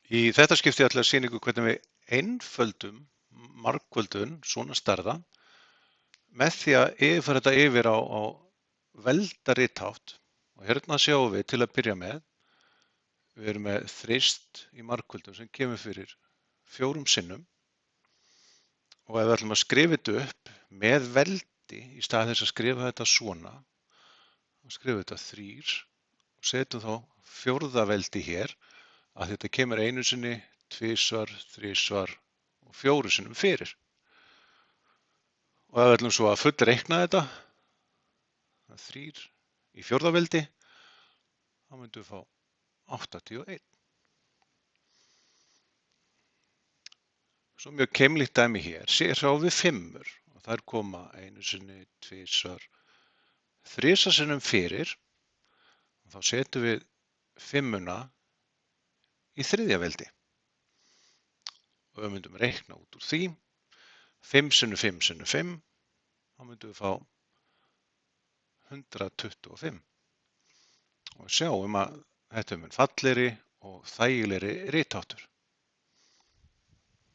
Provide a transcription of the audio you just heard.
Í þetta skipti ætla að sýna ykkur hvernig við einföldum margföldun svona stærða með því að yfirfæra þetta yfir á velda rithátt. Og hérna sjáum við til að byrja með, við erum með þrist í margföldun sem kemur fyrir 4 sinnum. Og ef við ætlum að skrifa þetta upp með veldi í stað þess að skrifa þetta svona, þá skrifum við þetta 3 og setjum þá fjórða veldi hér að þetta kemur 1 sinni, 2, 3 og 4 sinnum fyrir. Og ef við ætlum svo að fullreikna þetta, 3 í fjórða veldi, þá myndum við fá 81. Svo mjög keimlíkt dæmi hér, sjáum við 5 og þær koma 1 sinni, 2, 3 sinnum fyrir og þá setjum við 5 í þriðja veldi. Og við myndum reikna út úr því, 5 sinnum 5 sinnum 5, þá myndum við fá 125. Og sjáum að þetta er mun fallegri og þægilegri ritháttur.